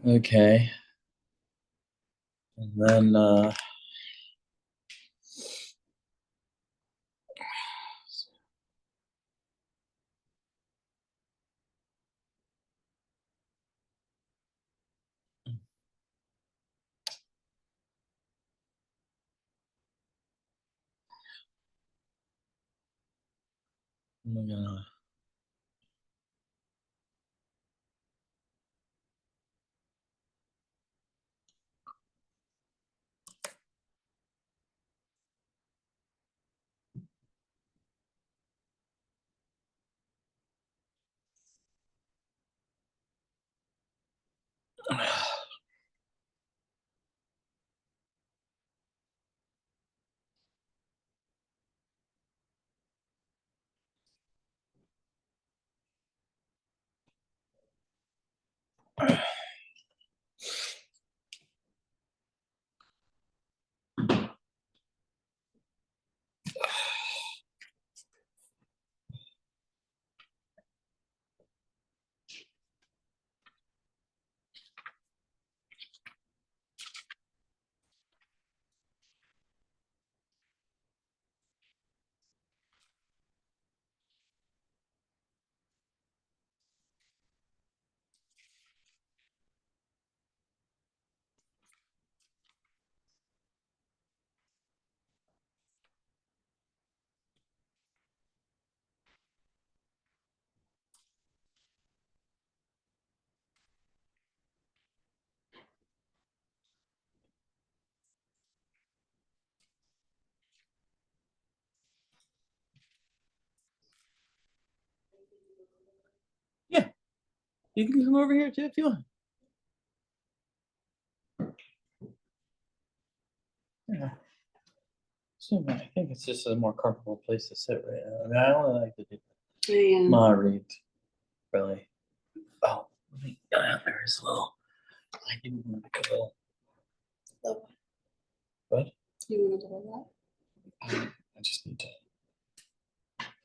Okay. And then I'm gonna yeah, you can come over here too if you want. Yeah. So I think it's just a more comfortable place to sit right now. I mean, I only like to do my read, really. Oh, let me go down there as well. I do want to go. What? You want to do that? I just need to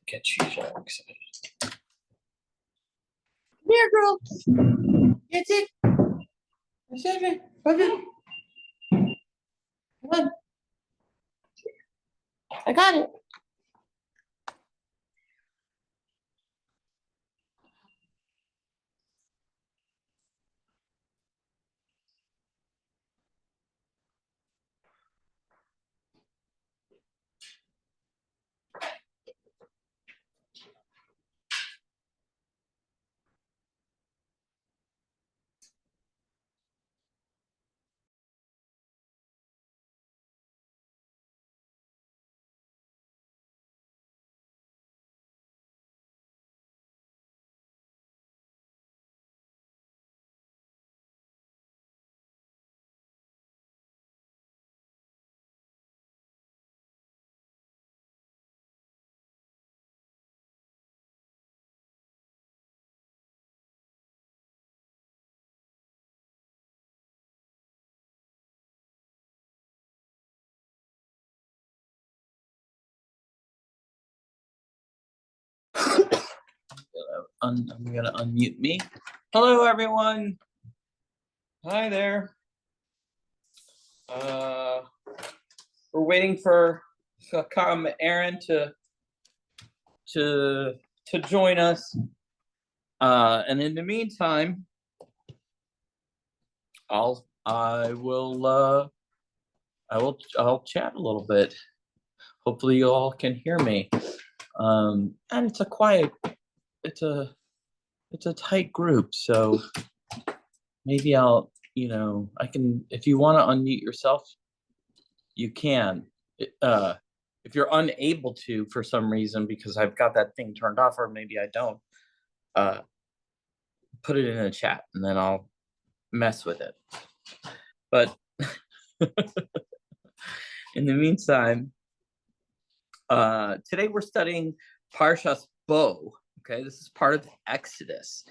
get you all excited. Here, girl. That's it. That's it. Okay. Come on. I got it. I'm gonna unmute me. Hello, everyone. Hi there. We're waiting for Aaron to join us. And in the meantime, I'll chat a little bit. Hopefully, you all can hear me. And it's a tight group, so maybe I can, if you want to unmute yourself, you can. If you're unable to for some reason, because I've got that thing turned off, or maybe I don't, put it in a chat and then I'll mess with it. But in the meantime, today we're studying Parsha Bo. Okay, this is part of Exodus,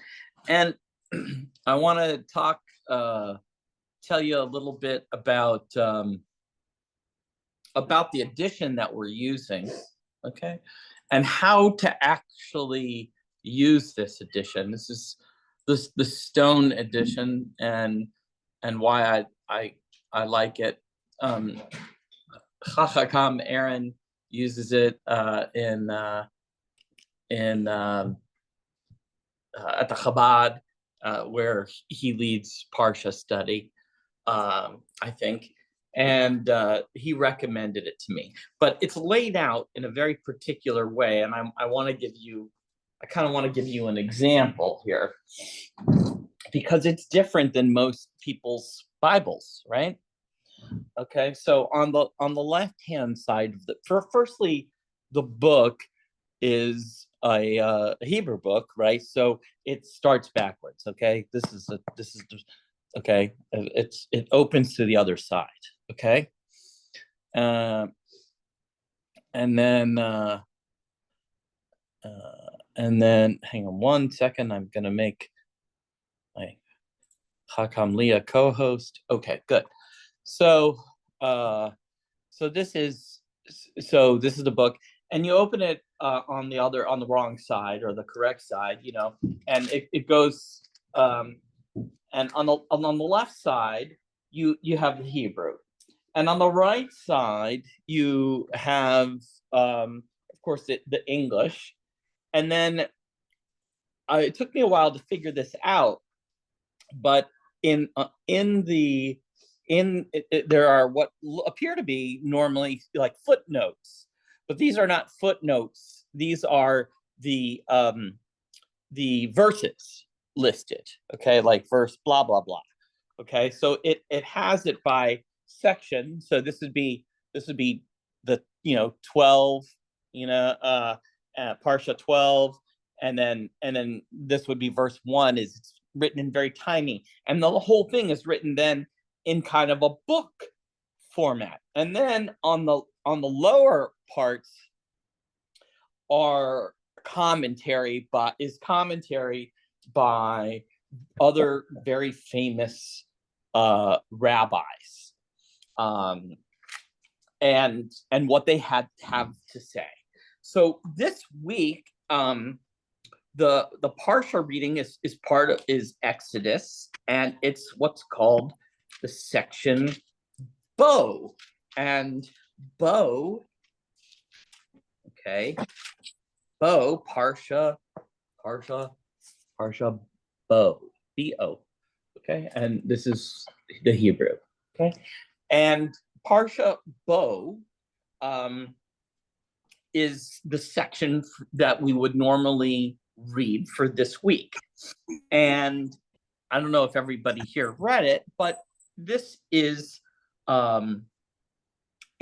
and I want to tell you a little bit about the edition that we're using, okay, and how to actually use this edition. This is the stone edition, and and why I like it. Chacham Aaron uses it in at the Chabad, where he leads Parsha study, I think, and he recommended it to me. But it's laid out in a very particular way, and I want to give you, I kind of want to give you an example here, because it's different than most people's Bibles, right? Okay, so on the left-hand side of firstly, the book is a Hebrew book, right? So it starts backwards. Okay, okay. It opens to the other side. Okay, and then hang on one second. I'm gonna make my Hakam Leah co-host. Okay, good. So this is the book, and you open it on the wrong side or the correct side, and it goes, and on the left side you have the Hebrew, and on the right side you have of course the English, and then it took me a while to figure this out, but there are what appear to be normally like footnotes, but these are not footnotes. These are the verses listed. Okay, like verse blah blah blah. Okay, so it has it by section. So this would be the 12, Parsha 12, and then this would be verse 1 is written in very tiny, and the whole thing is written then in kind of a book format. And then on the lower parts are commentary by other very famous rabbis, and what they have to say. So this week, the Parsha reading is Exodus, and it's what's called the section Bo. And Bo, okay, Bo, Parsha Bo, B-O, okay, and this is the Hebrew, okay, and Parsha Bo is the section that we would normally read for this week. And I don't know if everybody here read it, but this is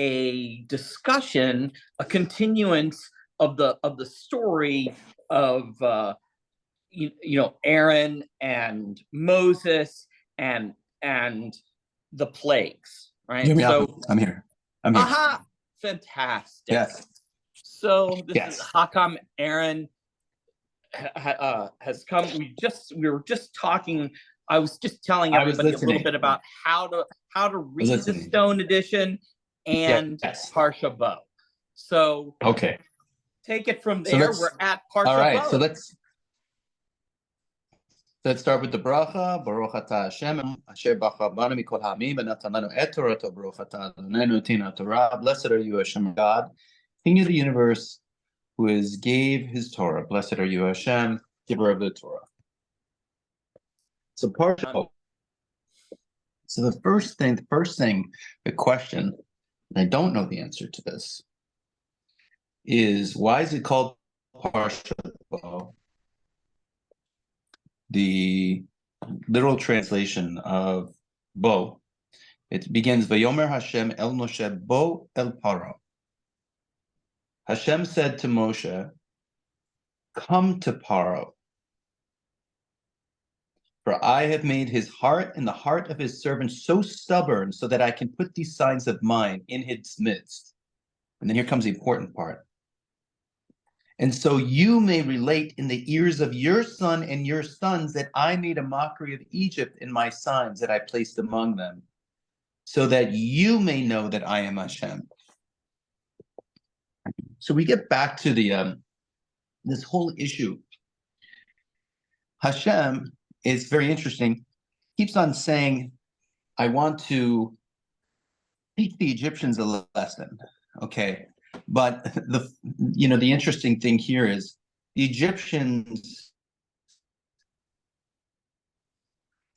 a discussion, a continuance of the story of Aaron and Moses and the plagues, right? So I'm here. Aha, fantastic. Yes. So this is Hakam Aaron has come. We were just talking. I was just telling everybody a little bit about how to read the Stone Edition and Parsha Bo. So okay, take it from there. We're at Parsha Bo. All right, so let's start with the bracha. Baruch atah Hashem asher bacha banu mikol ha'amim v'natan lanu et Torato. Baruch atah Adonenu notinu Torah. Blessed are you, Hashem God, King of the universe, who gave his Torah. Blessed are you, Hashem, giver of the Torah. So Parsha Bo. So the first thing, the question, and I don't know the answer to this, is why is it called Parsha Bo? The literal translation of Bo, it begins, Vayomer Hashem el Moshe Bo el Paro. Hashem said to Moshe, come to Paro, for I have made his heart and the heart of his servant so stubborn so that I can put these signs of mine in his midst. And then here comes the important part. And so you may relate in the ears of your son and your sons that I made a mockery of Egypt in my signs that I placed among them, so that you may know that I am Hashem. So we get back to the this whole issue. Hashem is very interesting. Keeps on saying I want to teach the Egyptians a lesson, okay? But the interesting thing here is the Egyptians,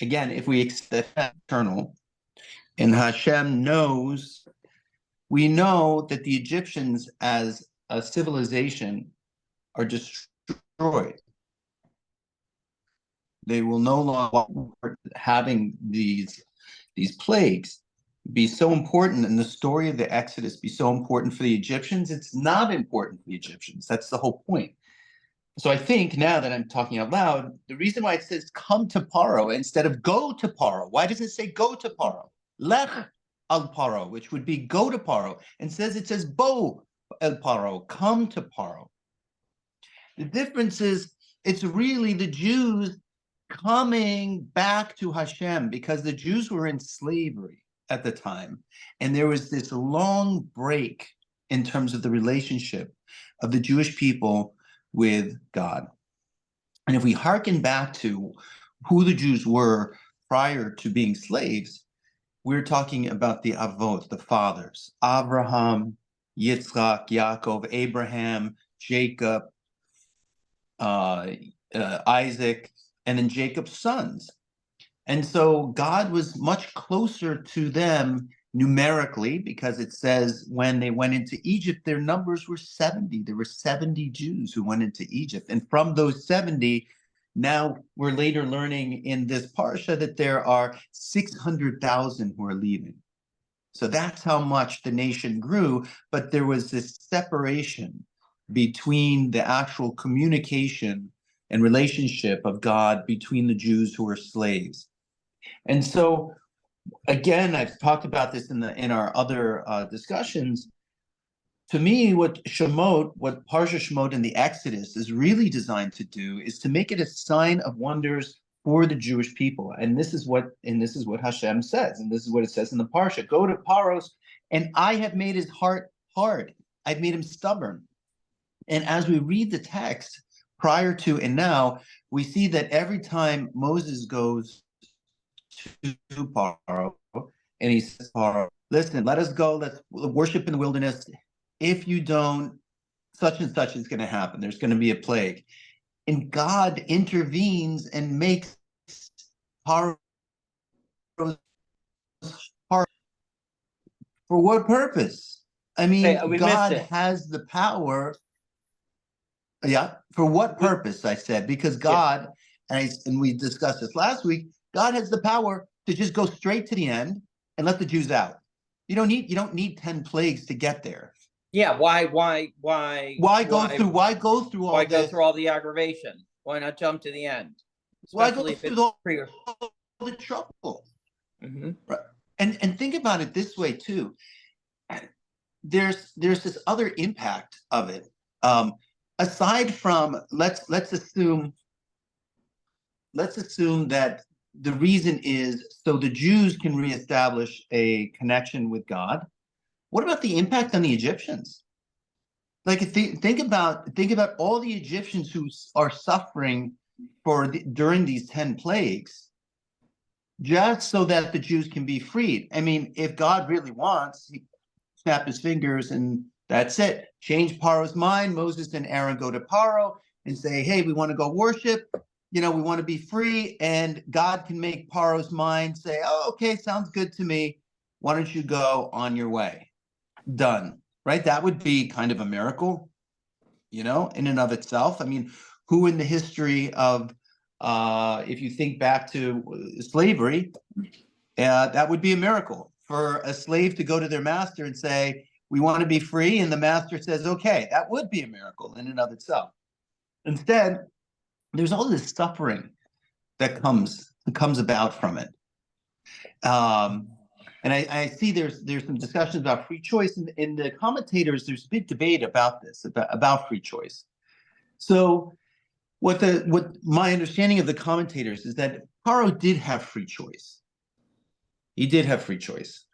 again, if we accept eternal, and Hashem knows, we know that the Egyptians as a civilization are destroyed. They will no longer having these plagues be so important, and the story of the Exodus be so important for the Egyptians. It's not important for the Egyptians. That's the whole point. So I think now that I'm talking out loud, the reason why it says come to Paro instead of go to Paro, why does it say go to Paro? Lech al Paro, which would be go to Paro, and it says Bo el Paro, come to Paro. The difference is it's really the Jews coming back to Hashem, because the Jews were in slavery at the time, and there was this long break in terms of the relationship of the Jewish people with God. And if we hearken back to who the Jews were prior to being slaves, we're talking about the Avot, the fathers, Abraham, Yitzchak, Yaakov, Abraham, Jacob, Isaac, and then Jacob's sons. And so God was much closer to them numerically, because it says when they went into Egypt, their numbers were 70. There were 70 Jews who went into Egypt. And from those 70, now we're later learning in this Parsha that there are 600,000 who are leaving. So that's how much the nation grew, but there was this separation between the actual communication and relationship of God between the Jews who were slaves. And so, again, I've talked about this in our other discussions. To me, what Parsha Shemot in the Exodus is really designed to do is to make it a sign of wonders for the Jewish people. And this is what Hashem says, and this is what it says in the Parsha. Go to Paros, and I have made his heart hard. I've made him stubborn. And as we read the text prior to and now, we see that every time Moses goes to Paro and he says, Paro, listen, let us go, let's worship in the wilderness. If you don't, such and such is going to happen. There's going to be a plague. And God intervenes and makes Paro's heart. For what purpose? I mean, God has the power. Yeah, for what purpose? I said, because God, and we discussed this last week, God has the power to just go straight to the end and let the Jews out. You don't need 10 plagues to get there. Yeah, why go through all the aggravation? Why not jump to the end? Why go through all the trouble? Mm-hmm. Right. And think about it this way too. There's this other impact of it. Aside from let's assume that the reason is so the Jews can reestablish a connection with God. What about the impact on the Egyptians? Like, think about all the Egyptians who are suffering during these 10 plagues, just so that the Jews can be freed. I mean, if God really wants, he snap his fingers and that's it. Change Paro's mind. Moses and Aaron go to Paro and say, hey, we want to go worship. We want to be free. And God can make Paro's mind say, oh, okay, sounds good to me. Why don't you go on your way? Done. Right? That would be kind of a miracle, in and of itself. I mean, who in the history of, if you think back to slavery, that would be a miracle for a slave to go to their master and say, we want to be free. And the master says, okay, that would be a miracle in and of itself. Instead, there's all this suffering that comes about from it. And I see there's some discussions about free choice in the commentators. There's a big debate about this, about free choice. So what my understanding of the commentators is that Paro did have free choice. He did have free choice.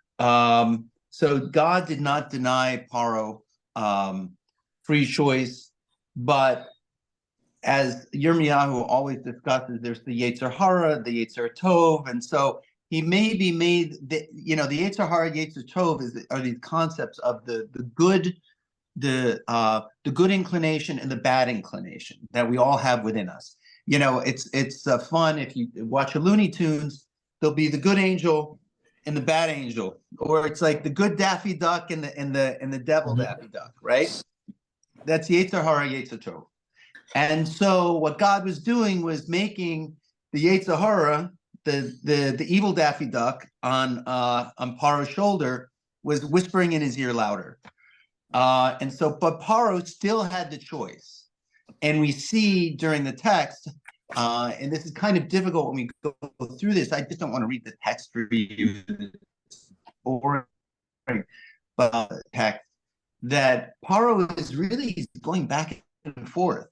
So God did not deny Paro free choice, but as Yirmiyahu always discusses, there's the Yetzer Hara, the Yetzer Tov, and so he maybe made the, the Yetzer Hara, Yetzer Tov are these concepts of the good, the good inclination and the bad inclination that we all have within us. It's fun if you watch a Looney Tunes. There'll be the good angel and the bad angel, or it's like the good Daffy Duck and the devil Daffy Duck, right? That's Yetzer Hara, Yetzer Tov. And so what God was doing was making the Yetzer Hara, the evil Daffy Duck on Paro's shoulder, was whispering in his ear louder. But Paro still had the choice. And we see during the text, and this is kind of difficult when we go through this. I just don't want to read the text for you. Boring, but text that Paro is really going back and forth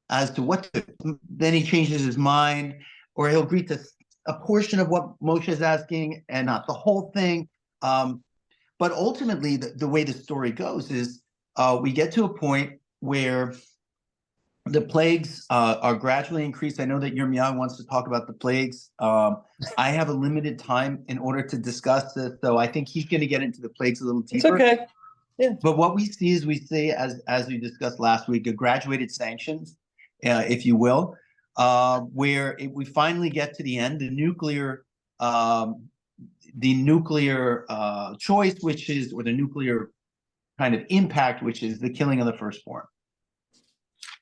as to what to, then he changes his mind, or he'll agree to a portion of what Moshe is asking and not the whole thing. But ultimately, the way the story goes is we get to a point where the plagues are gradually increased. I know that Yirmiyahu wants to talk about the plagues. I have a limited time in order to discuss this, so I think he's going to get into the plagues a little deeper. It's okay. Yeah. But what we see is as we discussed last week, a graduated sanctions, if you will, where we finally get to the end, the nuclear choice, which is, or the nuclear kind of impact, which is the killing of the firstborn.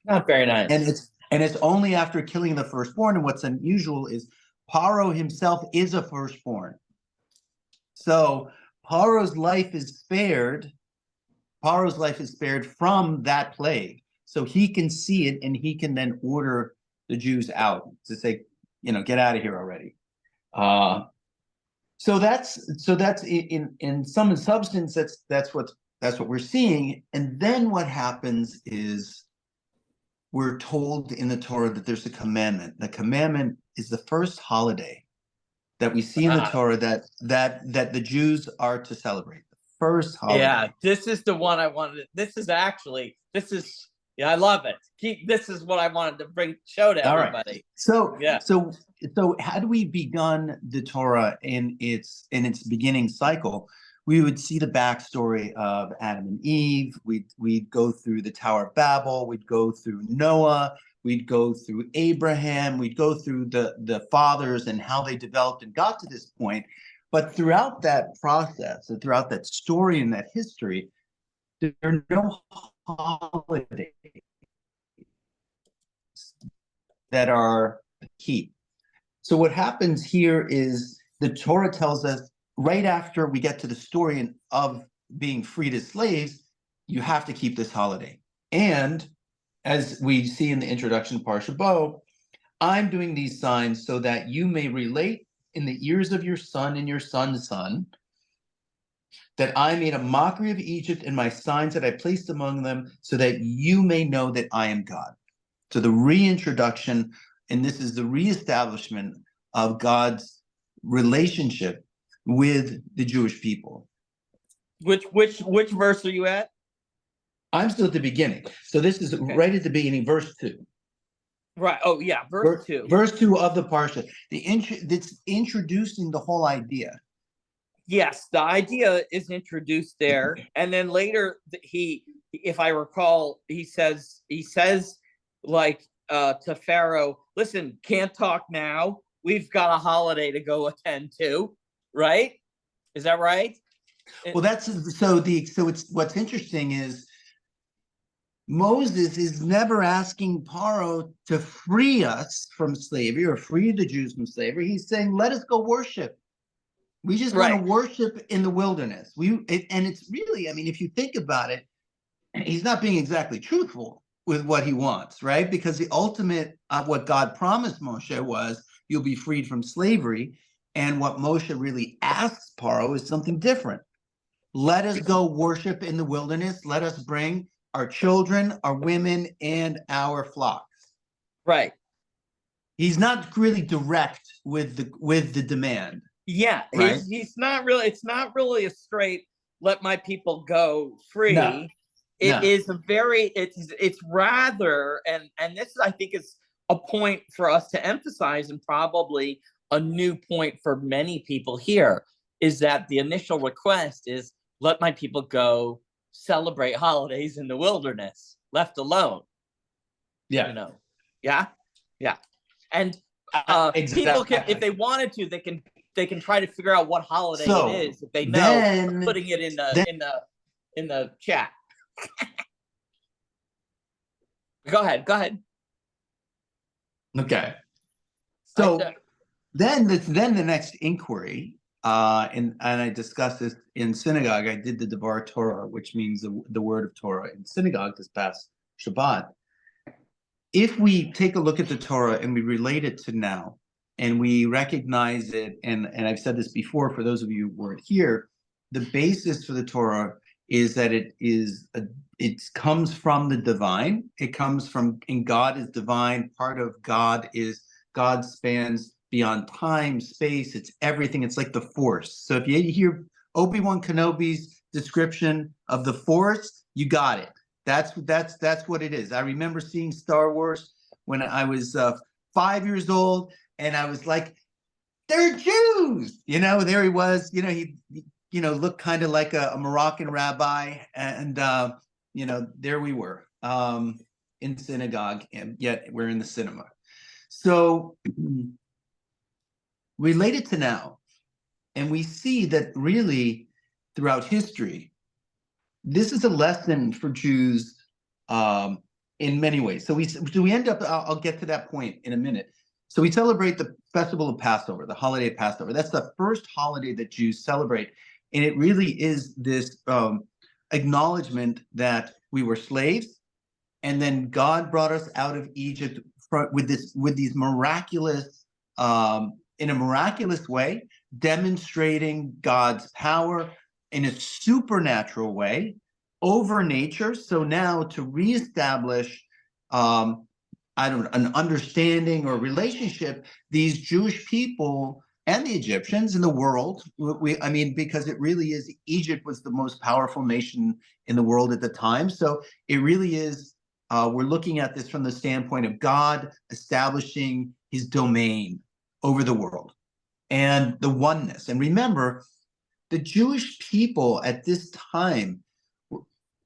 Not very nice. And it's only after killing the firstborn, and what's unusual is Paro himself is a firstborn. So Paro's life is spared. Paro's life is spared from that plague. So he can see it, and he can then order the Jews out to say, get out of here already. So that's in some substance, that's what we're seeing. And then what happens is we're told in the Torah that there's a commandment. The commandment is the first holiday that we see in the Torah that the Jews are to celebrate. The first holiday. Yeah, this is the one I wanted. I love it. This is what I wanted to show to everybody. Right. So had we begun the Torah in its beginning cycle, we would see the backstory of Adam and Eve. We'd go through the Tower of Babel. We'd go through Noah. We'd go through Abraham. We'd go through the fathers and how they developed and got to this point. But throughout that process, and throughout that story and that history, there are no holidays that are key. So what happens here is the Torah tells us right after we get to the story of being freed as slaves, you have to keep this holiday. And as we see in the introduction to Parsha Bo, I'm doing these signs so that you may relate in the ears of your son and your son's son that I made a mockery of Egypt and my signs that I placed among them, so that you may know that I am God. So the reintroduction, and this is the reestablishment of God's relationship with the Jewish people. Which verse are you at? I'm still at the beginning. So this is right at the beginning, verse 2. Right. Oh, yeah. Verse 2. Verse 2 of the Parsha. It's introducing the whole idea. Yes, the idea is introduced there. And then later, if I recall, he says like to Pharaoh, listen, can't talk now. We've got a holiday to go attend to. Right? Is that right? Well, it's what's interesting is Moses is never asking Paro to free us from slavery or free the Jews from slavery. He's saying, let us go worship. We just want to worship in the wilderness. And it's really, if you think about it, he's not being exactly truthful with what he wants, right? Because the ultimate of what God promised Moshe was, you'll be freed from slavery. And what Moshe really asks Paro is something different. Let us go worship in the wilderness. Let us bring our children, our women, and our flocks. Right. He's not really direct with the demand. Yeah, right? He's not really. It's not really a straight "let my people go" free. No. It is a very. It's rather, and this I think is a point for us to emphasize, and probably a new point for many people here, is that the initial request is, let my people go celebrate holidays in the wilderness, left alone. Yeah. You know, yeah, yeah, and Exactly. people can, if they wanted to, they can try to figure out what holiday So, it is if they know, then- putting it in the chat. Go ahead. Okay. So I- then the next inquiry, and I discussed this in synagogue. I did the Devar Torah, which means the word of Torah in synagogue this past Shabbat. If we take a look at the Torah and we relate it to now, and we recognize it, and I've said this before for those of you who weren't here, the basis for the Torah is that it comes from the divine. It comes from, and God is divine. Part of God is, God spans beyond time, space. It's everything. It's like the Force. So if you hear Obi-Wan Kenobi's description of the Force, you got it. That's what it is. I remember seeing Star Wars when I was 5 years old, and I was like, "They're Jews!" There he was. He looked kind of like a Moroccan rabbi, and there we were in synagogue, and yet we're in the cinema. So related to now, and we see that really throughout history, this is a lesson for Jews in many ways. So we end up, I'll get to that point in a minute. So we celebrate the festival of Passover, the holiday of Passover. That's the first holiday that Jews celebrate. And it really is this acknowledgement that we were slaves, and then God brought us out of Egypt with these miraculous, in a miraculous way, demonstrating God's power in a supernatural way over nature. So now to reestablish an understanding or relationship, these Jewish people and the Egyptians in the world, because it really is, Egypt was the most powerful nation in the world at the time. So it really is, we're looking at this from the standpoint of God establishing his domain over the world and the oneness. And remember, the Jewish people at this time,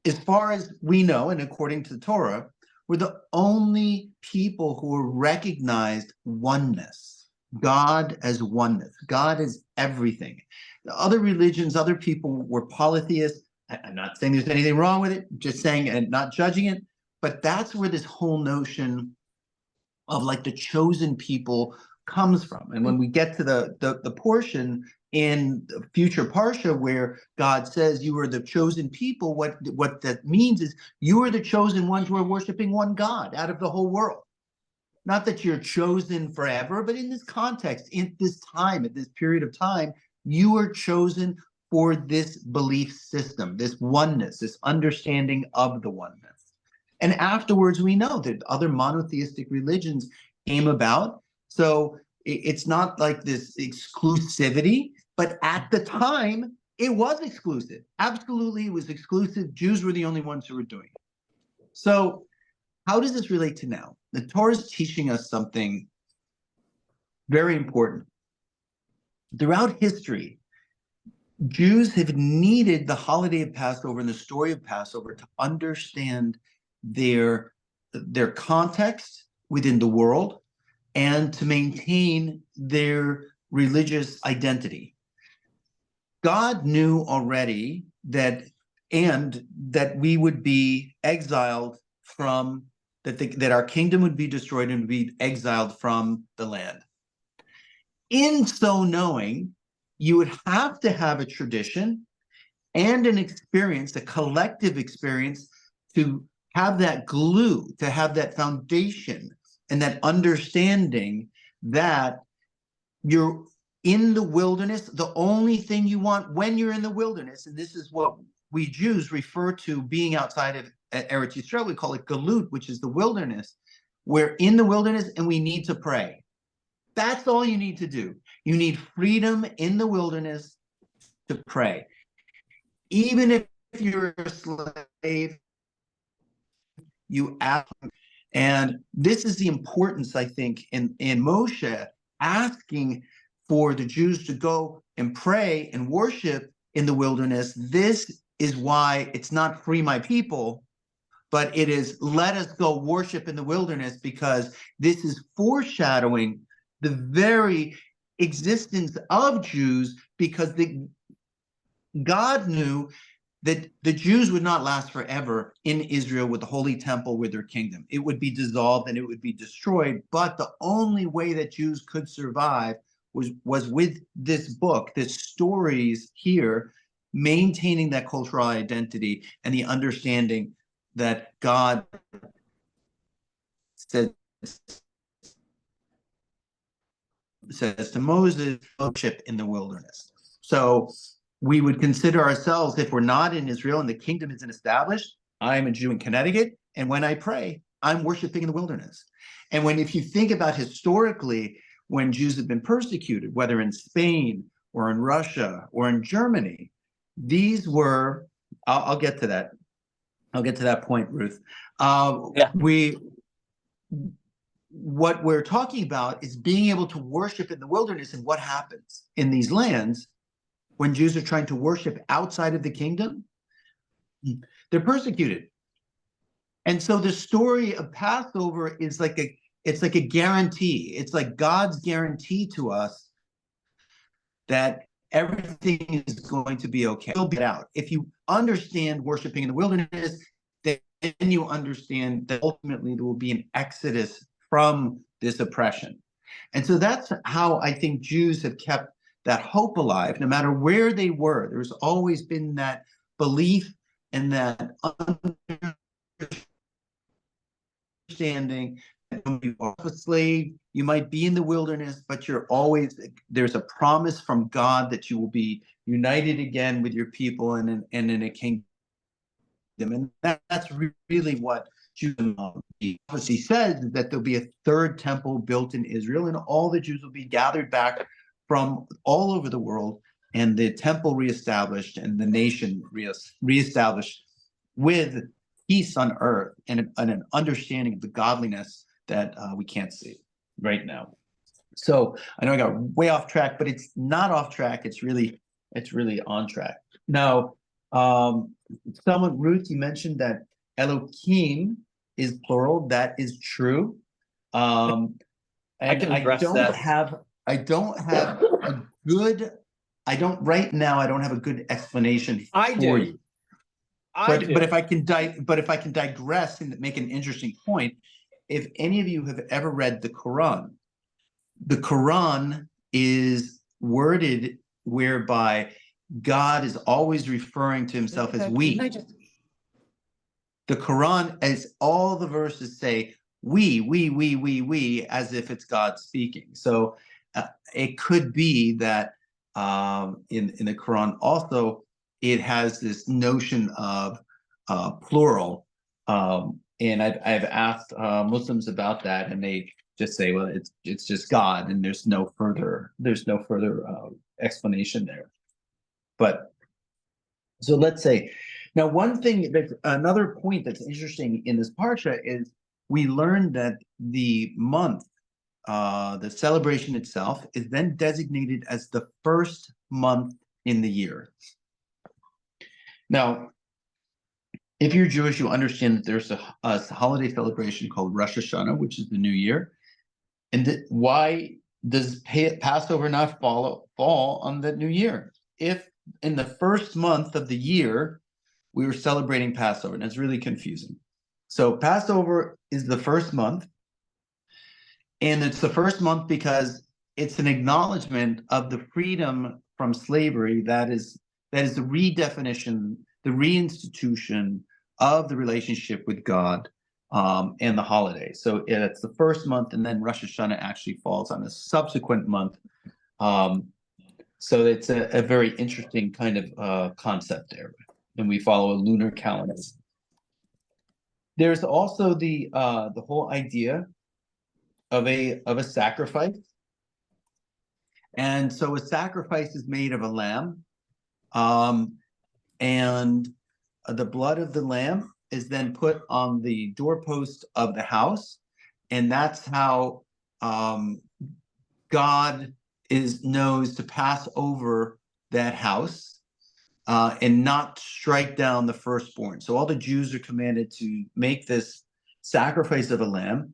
as far as we know, and according to the Torah, were the only people who recognized oneness, God as oneness, God as everything. The other religions, other people were polytheists. I'm not saying there's anything wrong with it, just saying and not judging it, but that's where this whole notion of like the chosen people comes from. And when we get to the portion in future Parsha where God says you are the chosen people, what that means is you are the chosen ones who are worshiping one God out of the whole world. Not that you're chosen forever, but in this context, in this time, at this period of time, you are chosen for this belief system, this oneness, this understanding of the oneness. And afterwards, we know that other monotheistic religions came about. So it's not like this exclusivity, but at the time, it was exclusive. Absolutely, it was exclusive. Jews were the only ones who were doing it. So how does this relate to now? The Torah is teaching us something very important. Throughout history, Jews have needed the holiday of Passover and the story of Passover to understand their context within the world and to maintain their religious identity. God knew already that we would be exiled from, that our kingdom would be destroyed and be exiled from the land. In so knowing, you would have to have a tradition and an experience, a collective experience, to have that glue, to have that foundation and that understanding that you're in the wilderness. The only thing you want when you're in the wilderness, and this is what we Jews refer to being outside of Eretz Yisrael, we call it galut, which is the wilderness. We're in the wilderness and we need to pray. That's all you need to do. You need freedom in the wilderness to pray. Even if you're a slave, you ask. And this is the importance, I think, in Moshe asking for the Jews to go and pray and worship in the wilderness. This is why it's not free my people, but it is let us go worship in the wilderness, because this is foreshadowing the very existence of Jews, because God knew that the Jews would not last forever in Israel with the Holy Temple, with their kingdom. It would be dissolved and it would be destroyed. But the only way that Jews could survive was with this book, this stories here, maintaining that cultural identity and the understanding that God says to Moses, worship in the wilderness. So we would consider ourselves, if we're not in Israel and the kingdom isn't established, I'm a Jew in Connecticut, and when I pray, I'm worshiping in the wilderness. And if you think about historically, when Jews have been persecuted, whether in Spain or in Russia or in Germany, these were, I'll get to that. I'll get to that point, Ruth. What we're talking about is being able to worship in the wilderness, and what happens in these lands when Jews are trying to worship outside of the kingdom. They're persecuted. And so the story of Passover is like it's like a guarantee. It's like God's guarantee to us that everything is going to be okay. It'll be out. If you understand worshiping in the wilderness, then you understand that ultimately there will be an exodus from this oppression. And so that's how I think Jews have kept that hope alive, no matter where they were. There's always been that belief and that understanding that when you are a slave, you might be in the wilderness, but there's a promise from God that you will be united again with your people and in a kingdom. And that's really what Judaism prophecy says, that there'll be a third temple built in Israel, and all the Jews will be gathered back from all over the world, and the temple reestablished and the nation reestablished with peace on earth and an understanding of the godliness that we can't see right now. So I know I got way off track, but it's not off track. It's really on track. Now, Ruth, you mentioned that Elohim is plural. That is true. And I can address that. I don't have right now I don't have a good explanation for you. But if I can digress and make an interesting point, if any of you have ever read the Quran is worded whereby God is always referring to himself as we. The Quran, as all the verses say, we, as if it's God speaking. So it could be that in the Quran also it has this notion of plural. And I've asked Muslims about that, and they just say, well, it's just God, and there's no further explanation there. But so let's say, now another point that's interesting in this parsha is we learned that the month, the celebration itself, is then designated as the first month in the year. Now, if you're Jewish, you understand that there's a holiday celebration called Rosh Hashanah, which is the new year. And why does Passover not fall on the new year? If in the first month of the year we were celebrating Passover, and it's really confusing. So Passover is the first month, and it's the first month because it's an acknowledgement of the freedom from slavery. That is the redefinition, the reinstitution of the relationship with God and the holiday. So it's the first month, and then Rosh Hashanah actually falls on a subsequent month. So it's a very interesting kind of concept there, and we follow a lunar calendar. There's also the whole idea of a sacrifice, and so a sacrifice is made of a lamb, and the blood of the lamb is then put on the doorpost of the house, and that's how God knows to pass over that house and not strike down the firstborn. So all the Jews are commanded to make this sacrifice of a lamb,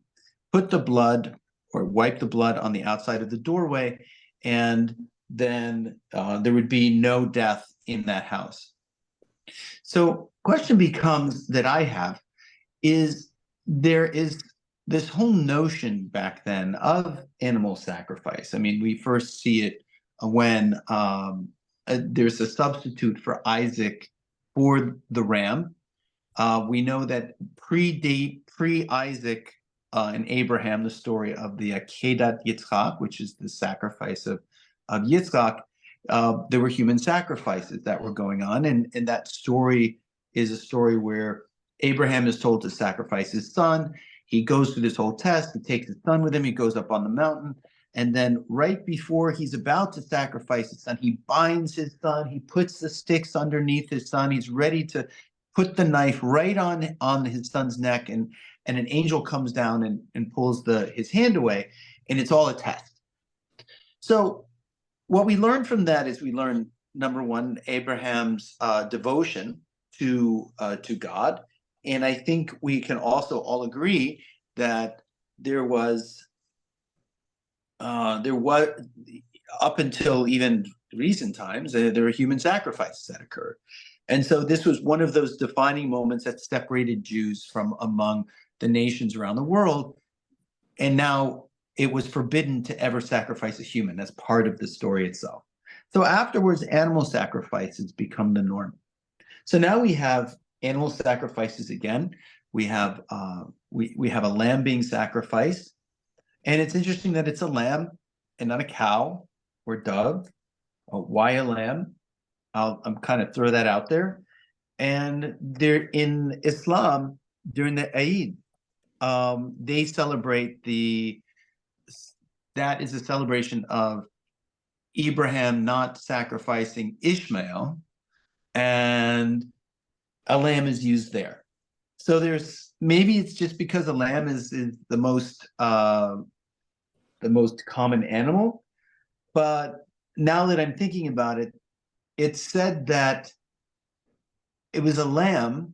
put the blood or wipe the blood on the outside of the doorway, and then there would be no death in that house. So question becomes that I have is there is this whole notion back then of animal sacrifice. I mean, we first see it when there's a substitute for Isaac for the ram. We know that pre-Isaac and Abraham, the story of the Akedat Yitzchak, which is the sacrifice of Yitzchak, there were human sacrifices that were going on. And that story is a story where Abraham is told to sacrifice his son. He goes through this whole test. He takes his son with him. He goes up on the mountain. And then right before he's about to sacrifice his son, he binds his son. He puts the sticks underneath his son. He's ready to put the knife right on his son's neck. And an angel comes down and pulls his hand away. And it's all a test. So what we learn from that is we learn, number one, Abraham's devotion to God. And I think we can also all agree that there was up until even recent times, there were human sacrifices that occurred. And so this was one of those defining moments that separated Jews from among the nations around the world. And now it was forbidden to ever sacrifice a human. That's part of the story itself. So afterwards, animal sacrifices become the norm. So now we have animal sacrifices again. We have we have a lamb being sacrificed, and it's interesting that it's a lamb and not a cow or dove. Why a lamb? I'm kind of throw that out there. And there in Islam during the Eid, they celebrate that is a celebration of Abraham not sacrificing Ishmael, and a lamb is used there. So maybe it's just because a lamb is the most common animal. But now that I'm thinking about it, it's said that it was a lamb.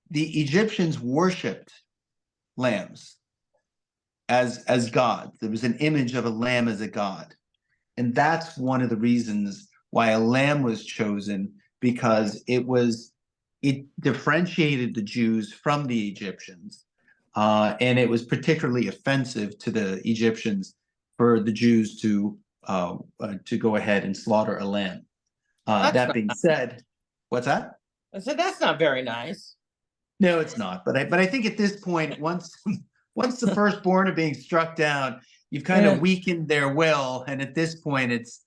The Egyptians worshipped lambs as gods. There was an image of a lamb as a god. And that's one of the reasons why a lamb was chosen, because it differentiated the Jews from the Egyptians. And it was particularly offensive to the Egyptians for the Jews to go ahead and slaughter a lamb. That being said, what's that? I said, that's not very nice. No, it's not. But I think at this point, once the firstborn are being struck down, you've kind of weakened their will. And at this point, it's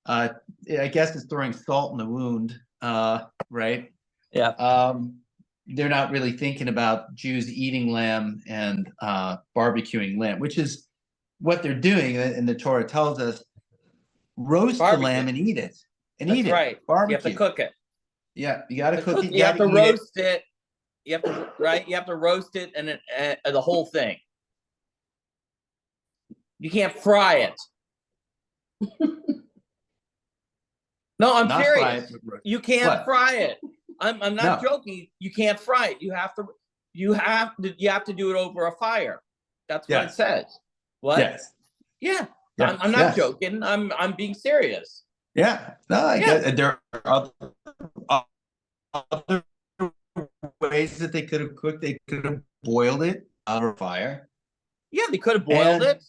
I guess it's throwing salt in the wound, right? Yeah. They're not really thinking about Jews eating lamb and barbecuing lamb, which is what they're doing. And the Torah tells us, roast the lamb and eat it. That's right. Barbecue. You have to cook it. Yeah, you got to cook it. You have to roast it. You have to You have to roast it and the whole thing. You can't fry it. No, I'm Not serious. You can't fry it. I'm not No. joking. You can't fry it. You have to do it over a fire. That's what it says. What? Yes. Yeah. I'm not joking. I'm being serious. Yeah. No, I guess there are other ways that they could have cooked. They could have boiled it over fire. Yeah, they could have boiled it.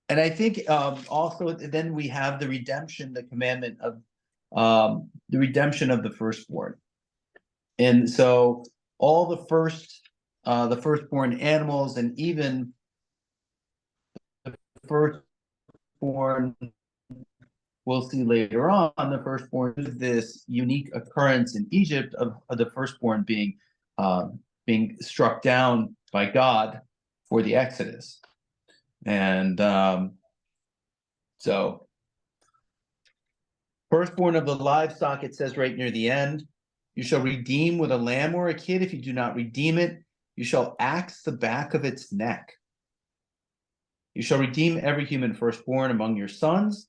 And I think also then we have the redemption, the commandment of the redemption of the firstborn. And so all the firstborn animals, and even the firstborn, we'll see later on, the firstborn is this unique occurrence in Egypt of the firstborn being struck down by God for the Exodus. And so firstborn of the livestock, it says right near the end, you shall redeem with a lamb or a kid. If you do not redeem it, you shall axe the back of its neck. You shall redeem every human firstborn among your sons.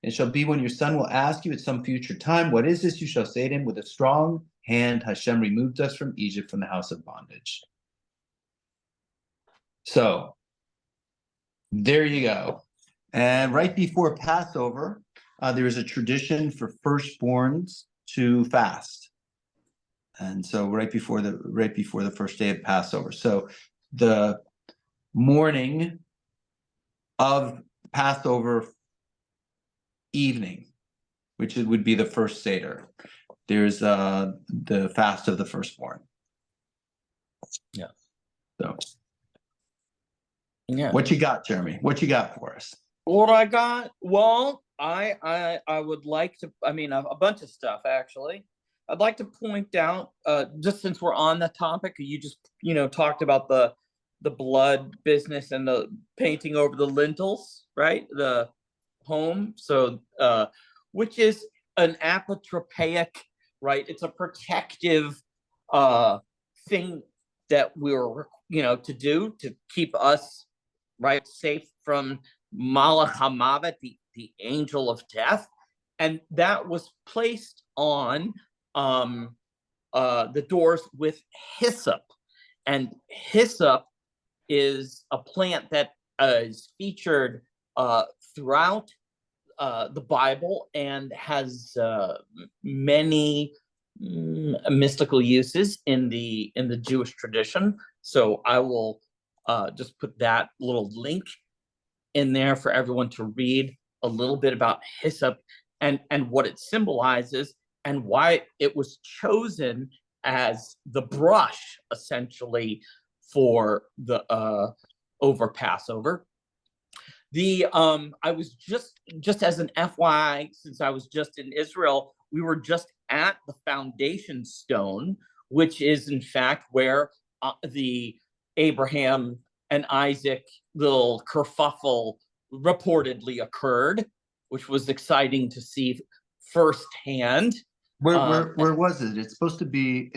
It shall be when your son will ask you at some future time, what is this? You shall say to him, with a strong hand Hashem removed us from Egypt, from the house of bondage. So there you go. And right before Passover, there is a tradition for firstborns to fast. And so right before the first day of Passover. So the morning of Passover evening, which would be the first Seder, there's the fast of the firstborn. Yeah. So yeah. what you got, Jeremy? What you got for us? What I got? Well, I would like to, I mean, a bunch of stuff, actually. I'd like to point out, just since we're on the topic, you just, talked about the blood business and the painting over the lintels, right? The home. So, which is an apotropaic, right? It's a protective thing that we're, to do to keep us, right, safe from Malach HaMavet, the angel of death. And that was placed on the doors with hyssop. And hyssop is a plant that is featured throughout the Bible and has many mystical uses in the Jewish tradition. So I will just put that little link in there for everyone to read a little bit about hyssop and what it symbolizes and why it was chosen as the brush essentially for the over Passover. I was just as an FYI, since I was just in Israel, we were just at the foundation stone, which is in fact where the Abraham and Isaac little kerfuffle reportedly occurred, which was exciting to see firsthand. Where was it? It's supposed to be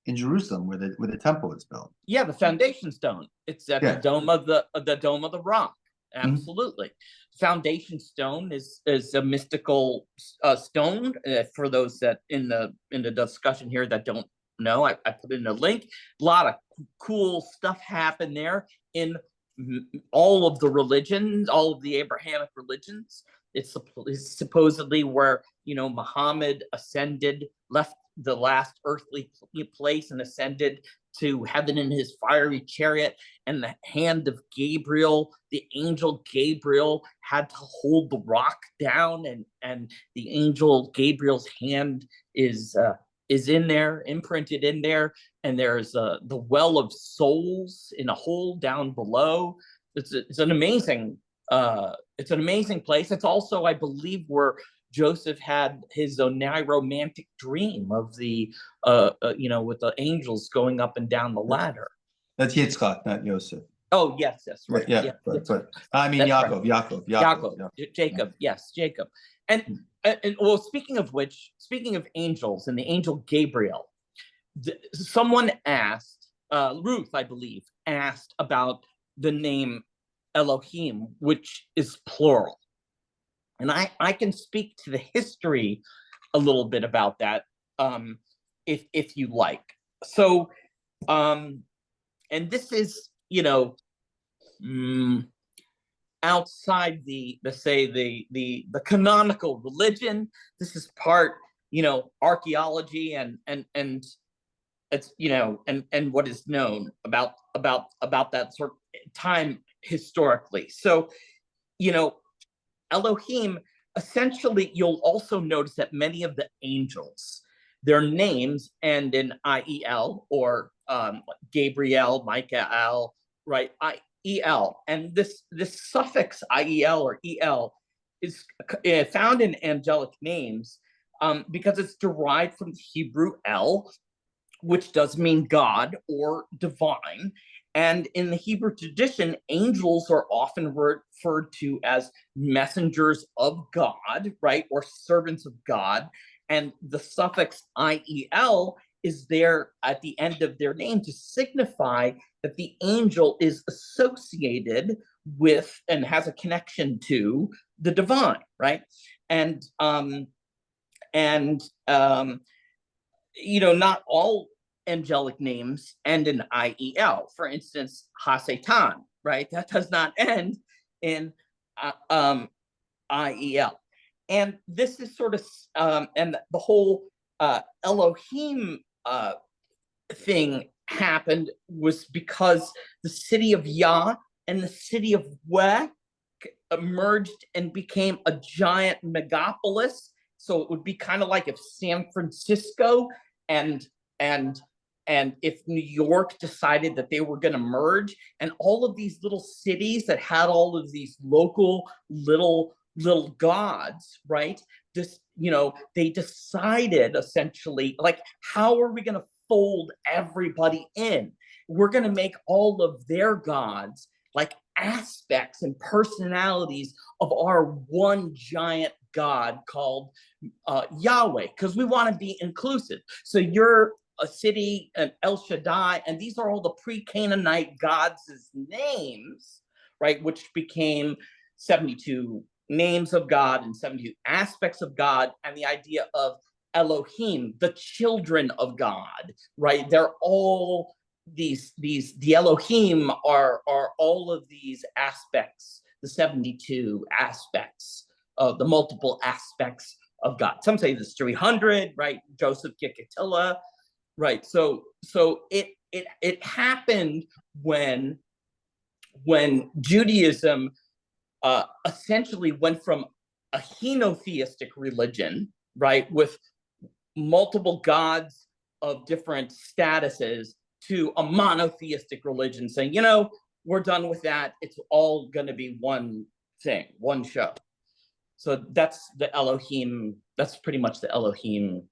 in Jerusalem, where the temple is built. Yeah, the foundation stone. It's at the dome of the rock. Absolutely. Mm-hmm. Foundation stone is a mystical stone. For those that in the discussion here that don't know, I put in a link. A lot of cool stuff happened there in all of the religions, all of the Abrahamic religions. It's supposedly where Muhammad ascended, left the last earthly place and ascended to heaven in his fiery chariot, and the hand of Gabriel, the angel Gabriel, had to hold the rock down, and the angel Gabriel's hand is in there, imprinted in there, and there's the well of souls in a hole down below. It's an amazing place. It's also, I believe, where Joseph had his romantic dream of the with the angels going up and down the ladder. That's Yitzchak, not Joseph. Oh yes, right. Yeah. But I mean Yaakov, right. Jacob. Yes, Jacob. And well, speaking of angels and the angel Gabriel, someone asked, Ruth, I believe, asked about the name Elohim, which is plural. And I can speak to the history a little bit about that, if you like. So, and this is, outside the canonical religion. This is part, archaeology and it's, and what is known about that sort of time historically. So, Elohim, essentially, you'll also notice that many of the angels, their names end in IEL, or Gabriel, Michael, right? IEL. And this suffix IEL or EL is found in angelic names because it's derived from the Hebrew El, which does mean God or divine. And in the Hebrew tradition, angels are often referred to as messengers of God, right? Or servants of God. And the suffix IEL is there at the end of their name to signify that the angel is associated with and has a connection to the divine, right? And not all angelic names end in IEL. For instance, Ha-Satan, right? That does not end in IEL. And this is sort of, and the whole Elohim thing happened was because the city of Yah and the city of Weh emerged and became a giant megapolis. So it would be kind of like if San Francisco and if New York decided that they were going to merge, and all of these little cities that had all of these local little gods, right? They decided essentially, like, how are we going to fold everybody in? We're going to make all of their gods like aspects and personalities of our one giant God called Yahweh, because we want to be inclusive. So you're a city, an El Shaddai, and these are all the pre-Canaanite gods' names, right? Which became 72 names of God and 72 aspects of God, and the idea of Elohim, the children of God, right? They're all the Elohim are all of these aspects, the 72 aspects of the multiple aspects of God. Some say there's 300, right? Joseph Gikatilla, right? So it happened when Judaism essentially went from a henotheistic religion, right, with multiple gods of different statuses, to a monotheistic religion saying, we're done with that. It's all going to be one thing, one show. So that's the Elohim. That's pretty much the Elohim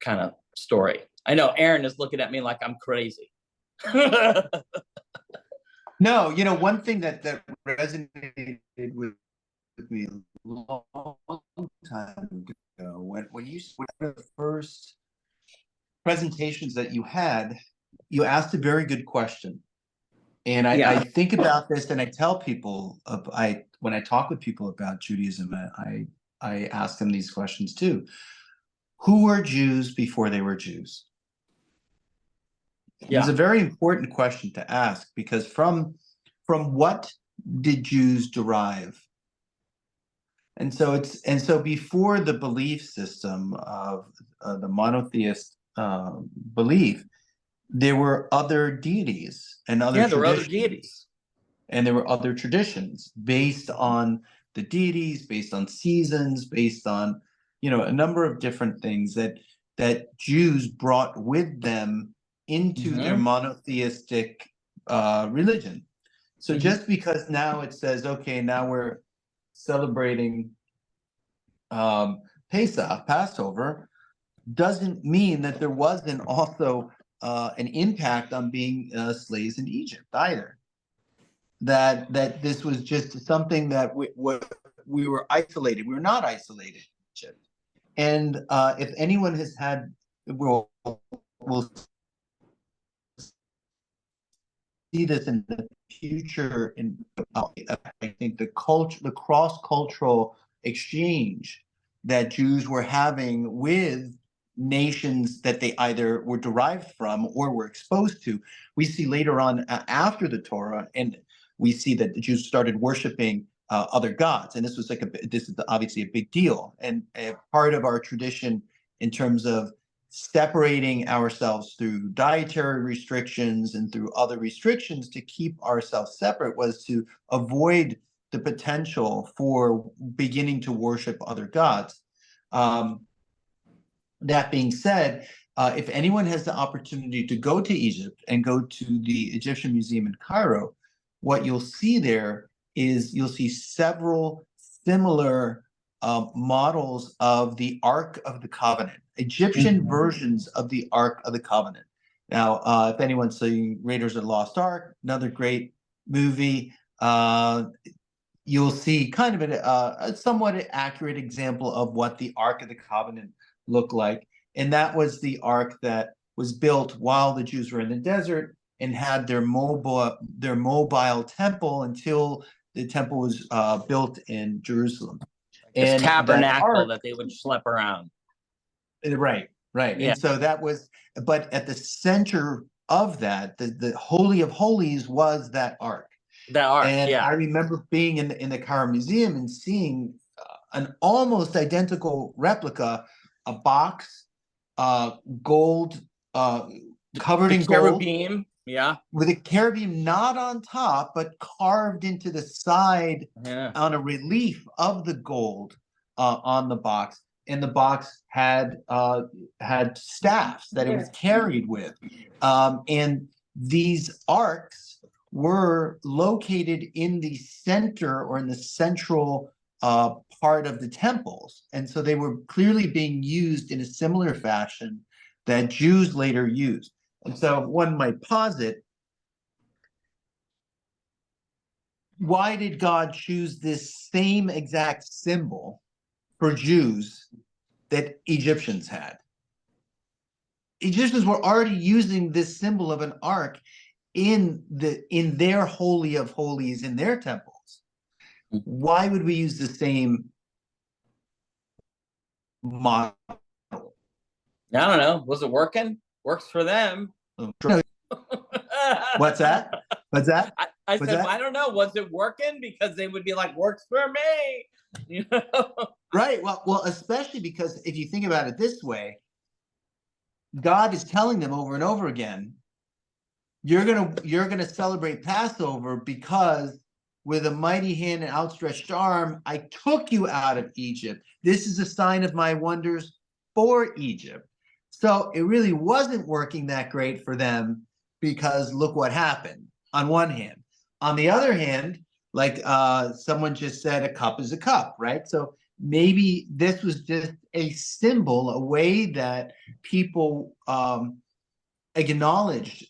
kind of story. I know Aaron is looking at me like I'm crazy. No, one thing that resonated with me a long time ago, when you one of the first presentations that you had, you asked a very good question. And I think about this, and I tell people, when I talk with people about Judaism, I ask them these questions too. Who were Jews before they were Jews? Yeah. It's a very important question to ask, because from what did Jews derive? And so before the belief system of the monotheist belief, there were other deities and other traditions. There were other deities. And there were other traditions based on the deities, based on seasons, based on a number of different things that Jews brought with them into their monotheistic religion. So just because now it says, okay, now we're celebrating Pesach, Passover, doesn't mean that there wasn't also an impact on being slaves in Egypt either. That this was just something that we were isolated. We were not isolated in Egypt. And if anyone has had, we'll see this in the future. I think the cross-cultural exchange that Jews were having with nations that they either were derived from or were exposed to, we see later on after the Torah, and we see that the Jews started worshiping other gods, and this is obviously a big deal, and part of our tradition in terms of separating ourselves through dietary restrictions and through other restrictions to keep ourselves separate was to avoid the potential for beginning to worship other gods. That being said, if anyone has the opportunity to go to Egypt and go to the Egyptian Museum in Cairo, what you'll see there is you'll see several similar models of the Ark of the Covenant, Egyptian versions of the Ark of the Covenant. Now, if anyone's seen Raiders of the Lost Ark, another great movie, you'll see kind of a somewhat accurate example of what the Ark of the Covenant looked like. And that was the ark that was built while the Jews were in the desert, and had their mobile temple until the temple was built in Jerusalem. This And that tabernacle ark, that they would schlep around. right. Yeah. And so that was, but at the center of that, the Holy of Holies was that ark. That ark, And yeah. I remember being in the Cairo Museum and seeing an almost identical replica, a box, gold, covered The in gold, cherubim, yeah. with a cherubim not on top, but carved into the side Yeah. on a relief of the gold on the box. And the box had staffs that it was carried with. And these arcs were located in the center or in the central part of the temples. And so they were clearly being used in a similar fashion that Jews later used. And so one might posit, why did God choose this same exact symbol for Jews that Egyptians had? Egyptians were already using this symbol of an ark in their Holy of Holies in their temples. Why would we use the same model? I don't know. Was it working? Works for them. What's that? What's that? I What's said, that? I don't know. Was it working? Because they would be like, works for me. You know? Right. Well, especially because if you think about it this way, God is telling them over and over again, you're gonna celebrate Passover because with a mighty hand and outstretched arm, I took you out of Egypt. This is a sign of my wonders for Egypt. So it really wasn't working that great for them because look what happened on one hand. On the other hand, like someone just said, a cup is a cup, right? So maybe this was just a symbol, a way that people acknowledged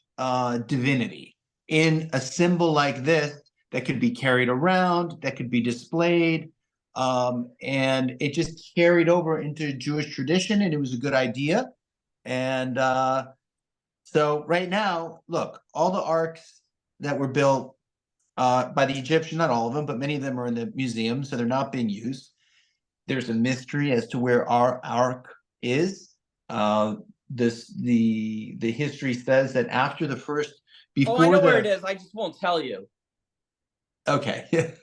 divinity in a symbol like this that could be carried around, that could be displayed, and it just carried over into Jewish tradition, and it was a good idea. And so right now, look, all the arks that were built by the Egyptians, not all of them, but many of them are in the museum, so they're not being used. There's a mystery as to where our ark is. The history says that after the first, before I know where it is. I just won't tell you. Okay.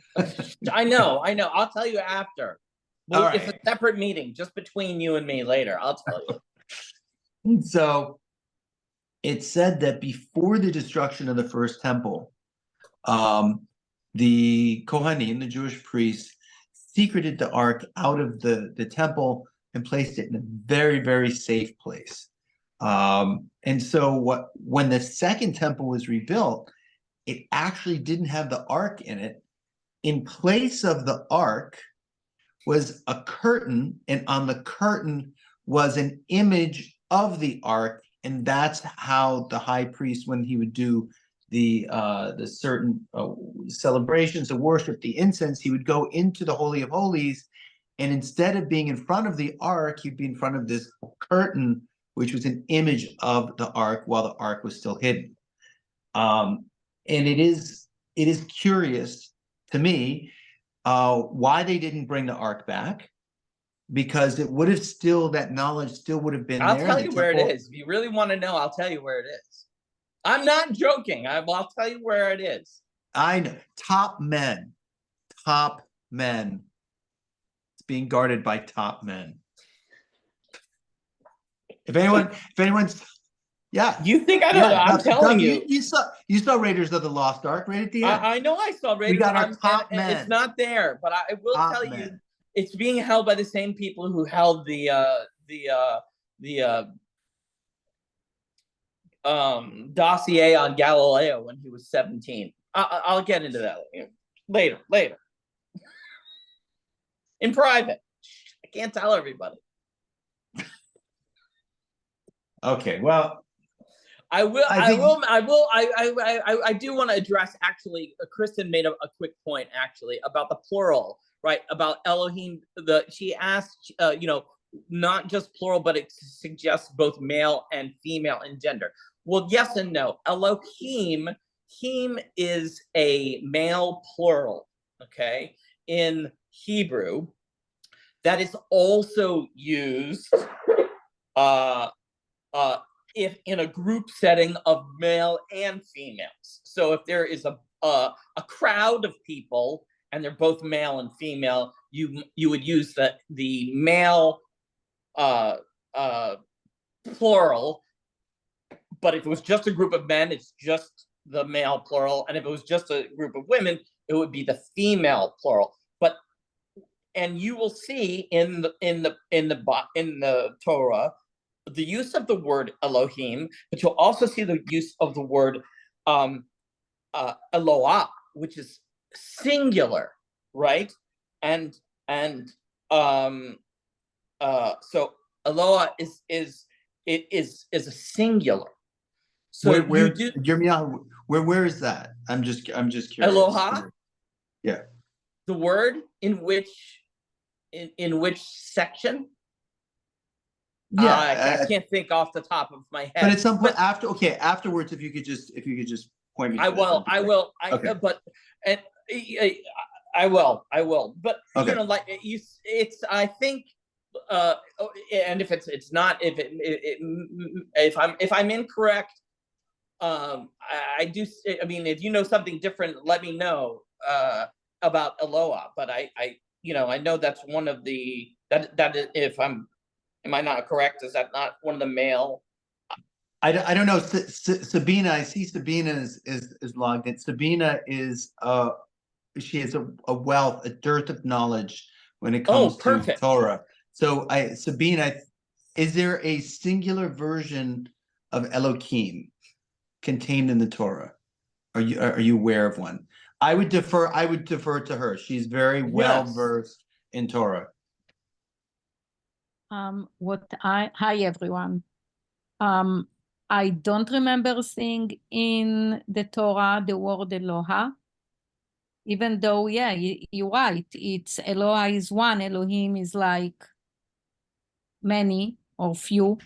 I know. I'll tell you after. Well, All it's a right. separate meeting just between you and me later. I'll tell you. So it said that before the destruction of the first temple, the Kohanim, the Jewish priests, secreted the ark out of the temple and placed it in a very, very safe place. And so when the second temple was rebuilt, it actually didn't have the ark in it. In place of the ark was a curtain, and on the curtain was an image of the ark, and that's how the high priest, when he would do the certain celebrations of worship, the incense, he would go into the Holy of Holies, and instead of being in front of the ark, he'd be in front of this curtain, which was an image of the ark while the ark was still hidden. And it is curious to me why they didn't bring the ark back, because it would have still, that knowledge still would have been there. I'll tell you where it is. If you really want to know, I'll tell you where it is. I'm not joking. I'll tell you where it is. I know. Top men. It's being guarded by top men. If anyone's, yeah. You think I don't know? I'm telling you. You saw Raiders of the Lost Ark right at the end. I know I saw Raiders. We got our top men. It's not there, but I will tell you, it's being held by the same people who held the dossier on Galileo when he was 17. I'll get into that later. In private. I can't tell everybody. Okay, well, I do want to address, actually, Kristen made a quick point, actually, about the plural, right? About Elohim. She asked, not just plural, but it suggests both male and female in gender. Well, yes and no. Elohim, him is a male plural, okay, in Hebrew. That is also used uh, if in a group setting of male and females. So if there is a crowd of people and they're both male and female, you would use the male plural. But if it was just a group of men, it's just the male plural, and if it was just a group of women, it would be the female plural. And you will see in the Torah the use of the word Elohim, but you'll also see the use of the word Eloah, which is singular, right? And so Eloah is a singular. So where Yirmiyahu, where is that? I'm just curious. Eloha? Yeah. The word in which section? Yeah, I can't think off the top of my head. But at some point afterwards, if you could just point me. I will. Okay. But and I will. But okay. You know, like it's. I think. And if it's not, if I'm incorrect, I do. I mean, if you know something different, let me know about Eloah. But I know that's one of the that is, if I'm. Am I not correct? Is that not one of the male? I don't know. Sabina, I see Sabina is logged in. Sabina is she has a wealth, a dearth of knowledge when it comes to Torah. So Sabina, is there a singular version of Elohim contained in the Torah? Are you aware of one? I would defer to her. She's very well versed in Torah. Hi everyone. I don't remember seeing in the Torah the word Eloha, even though, yeah, you're right. It's Eloha is one, Elohim is like many or few.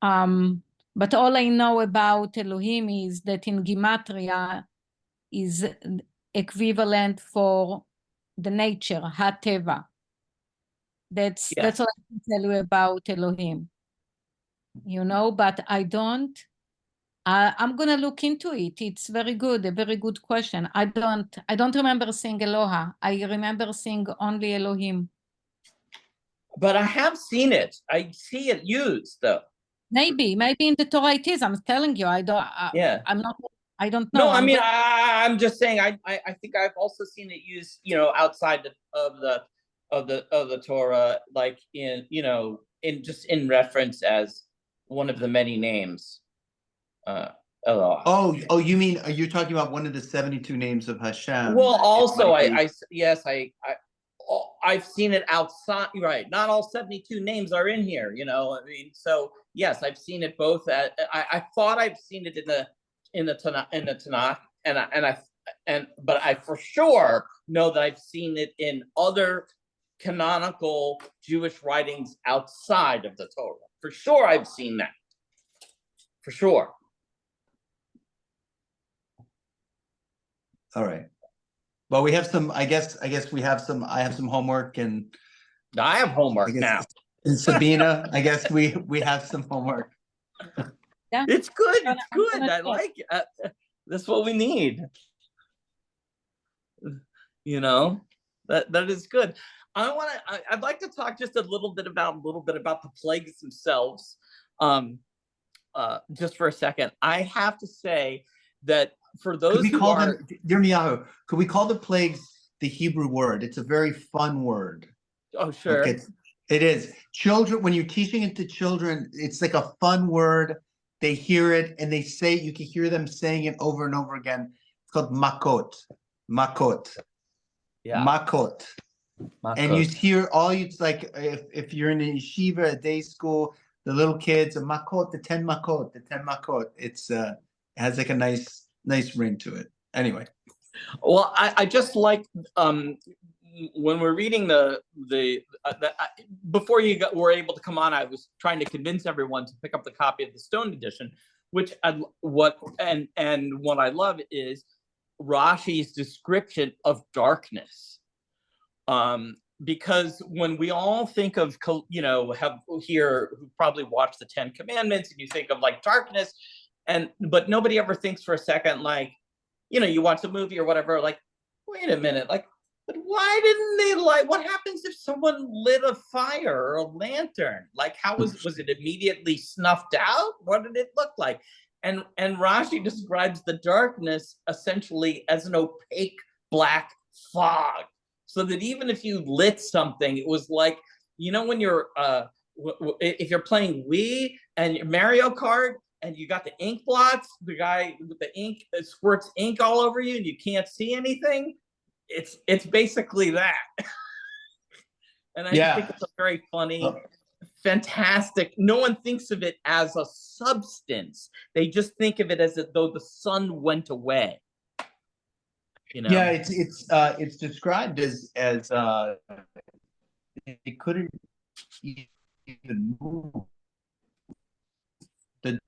But all I know about Elohim is that in Gematria is equivalent for the nature, HaTeva. That's all I can tell you about Elohim. You know, but I'm gonna look into it. It's very good, a very good question. I don't remember seeing Eloha. I remember seeing only Elohim. But I have seen it. I see it used though. Maybe in the Torah it is. I'm telling you, I don't know. No, I mean, I'm just saying. I think I've also seen it used, outside of the Torah, like in in reference as one of the many names. Eloah. Oh, you mean you're talking about one of the 72 names of Hashem? Well, also, I've seen it outside. Right, not all 72 names are in here. I mean, so yes, I've seen it both. I thought I've seen it in the Tanakh, but I for sure know that I've seen it in other canonical Jewish writings outside of the Torah. For sure, I've seen that. For sure. All right. Well, we have some. I guess we have some. I have some homework, and I have homework now. And Sabina, I guess we have some homework. Yeah, it's good. It's good. I like it. That's what we need. That is good. I'd like to talk just a little bit about the plagues themselves. Just for a second, I have to say that for those could we call the plagues the Hebrew word? It's a very fun word. Oh, sure. Okay. It is. Children, when you're teaching it to children, it's like a fun word. They hear it and they say, you can hear them saying it over and over again. It's called makot. Yeah. Makot. And you hear it's like if you're in a yeshiva, a day school, the little kids, the 10 makot. It's it has like a nice ring to it. Anyway. Well, I just like when we're reading before you were able to come on, I was trying to convince everyone to pick up the copy of the Stone edition, which what I love is Rashi's description of darkness. Because when we all think of, have here who probably watched the 10 Commandments, and you think of like darkness, but nobody ever thinks for a second, like, you watch a movie or whatever, like, wait a minute, like, but why didn't they what happens if someone lit a fire or a lantern? Like, how was it immediately snuffed out? What did it look like? And Rashi describes the darkness essentially as an opaque black fog. So that even if you lit something, it was like, when you're, if you're playing Wii and Mario Kart and you got the ink blots, the guy with the ink squirts ink all over you and you can't see anything. It's basically that. And I think it's a very funny, fantastic. No one thinks of it as a substance. They just think of it as though the sun went away. Yeah, it's described as it couldn't even move. The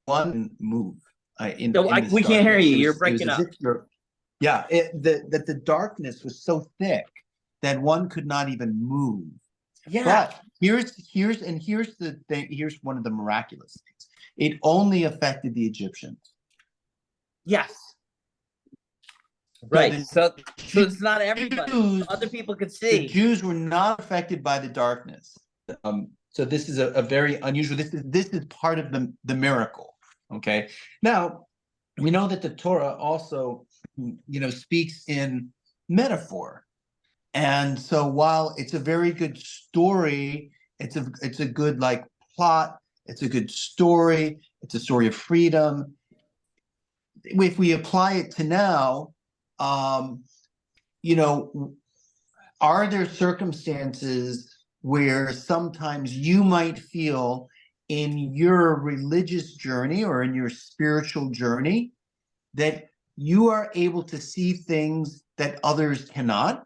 one move we can't hear you. You're breaking up. That the darkness was so thick that one could not even move. Yeah. But here's the thing. Here's one of the miraculous things. It only affected the Egyptians. Yes. Right. So it's not everybody. Other people could see. The Jews were not affected by the darkness. So this is a very unusual. This is part of the miracle. Okay. Now we know that the Torah also, speaks in metaphor, and so while it's a very good story, it's a good plot. It's a good story. It's a story of freedom. If we apply it to now, are there circumstances where sometimes you might feel in your religious journey or in your spiritual journey that you are able to see things that others cannot,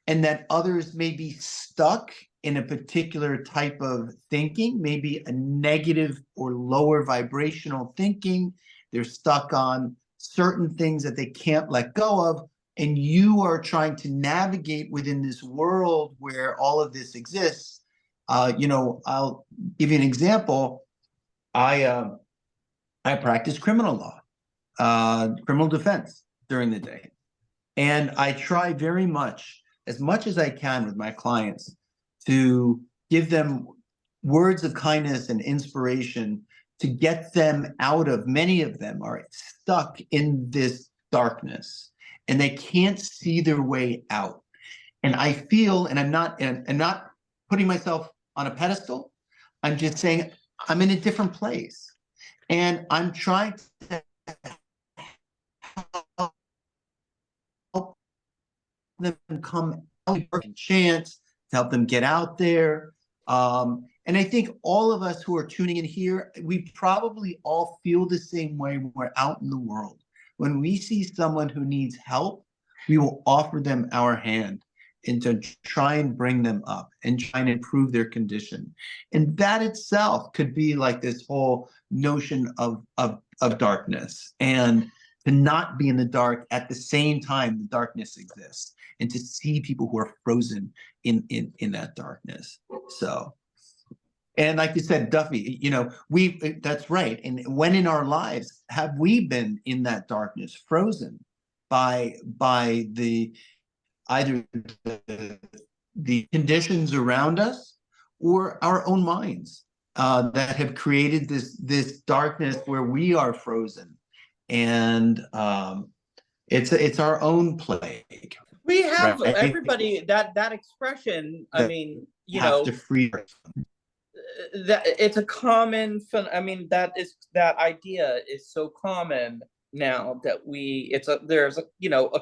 and that others may be stuck in a particular type of thinking, maybe a negative or lower vibrational thinking? They're stuck on certain things that they can't let go of, and you are trying to navigate within this world where all of this exists. I'll give you an example. I practice criminal law, criminal defense during the day, and I try very much as I can with my clients to give them words of kindness and inspiration to get them out of. Many of them are stuck in this darkness and they can't see their way out. And I feel, and I'm not putting myself on a pedestal, I'm just saying I'm in a different place. And I'm trying to help them come out and chance, to help them get out there. And I think all of us who are tuning in here, we probably all feel the same way when we're out in the world. When we see someone who needs help, we will offer them our hand and to try and bring them up and try and improve their condition. And that itself could be like this whole notion of darkness, and to not be in the dark at the same time the darkness exists, and to see people who are frozen in that darkness. So, and like you said, Duffy, that's right. And when in our lives have we been in that darkness, frozen by either the conditions around us or our own minds that have created this darkness where we are frozen, and it's our own plague. We have, right? Everybody, that expression. I mean, to free. That it's a common. That idea is so common now that there's a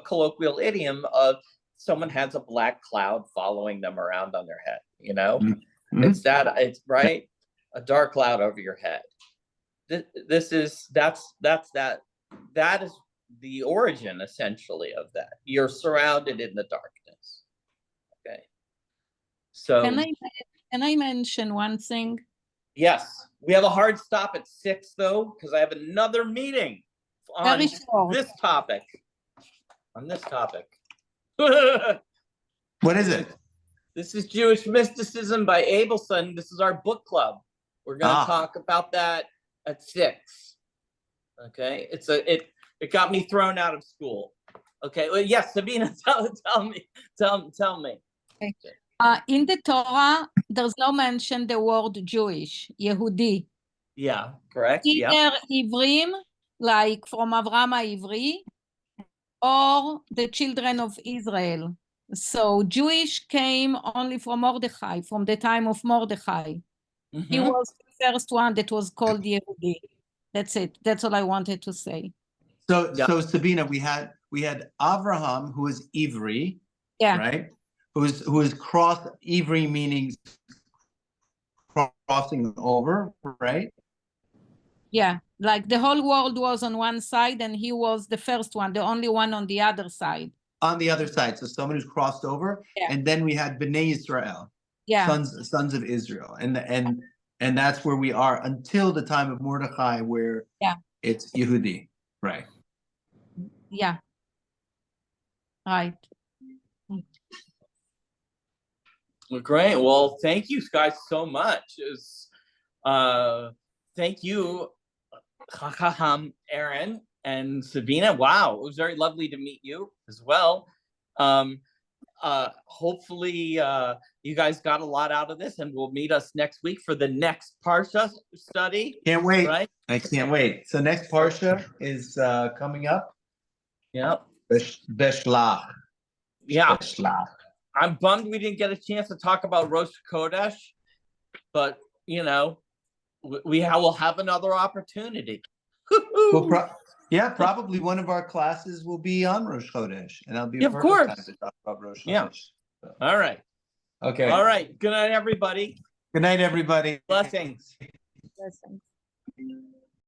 colloquial idiom of someone has a black cloud following them around on their head. Mm-hmm. It's right, a dark cloud over your head. That is the origin essentially of that. You're surrounded in the darkness. Okay. So can I mention one thing? Yes, we have a hard stop at 6 though, because I have another meeting on Very short. this topic. On this topic. What is it? This is Jewish Mysticism by Abelson. This is our book club. We're going to talk about that at 6. Okay, it got me thrown out of school. Okay, well, yes, Sabina, tell me. Okay. In the Torah, there's no mention the word Jewish, Yehudi. Yeah, correct. Yeah. Either Ivrim, like from Avram Ivri, or the children of Israel. So Jewish came only from Mordechai, from the time of Mordechai. He was the first one that was called Yehudi. That's it. That's all I wanted to say. So Sabina, we had Avraham, who is Ivri, Yeah. right? Who is crossed, Ivri meaning crossing over, right? Yeah, like the whole world was on one side and he was the first one, the only one on the other side. On the other side, so someone who's crossed over. Yeah. And then we had Bnei Israel, Yeah. sons of Israel, and that's where we are until the time of Mordechai, where it's Yehudi, right? Yeah. Right. Well, great. Well, thank you guys so much. Thank you, Aaron and Sabina. Wow, it was very lovely to meet you as well. Hopefully you guys got a lot out of this, and we'll meet us next week for the next Parsha study. Can't wait. Right? I can't wait. So next Parsha is coming up. Yep. Beshlach. Yeah. Beshlach. I'm bummed we didn't get a chance to talk about Rosh Kodesh, but you know, we will have another opportunity. Well, probably one of our classes will be on Rosh Chodesh, and I'll be of course time to talk about Rosh Chodesh. Yeah. So. All right. Okay. All right. Good night, everybody. Good night, everybody. Blessings. Blessings.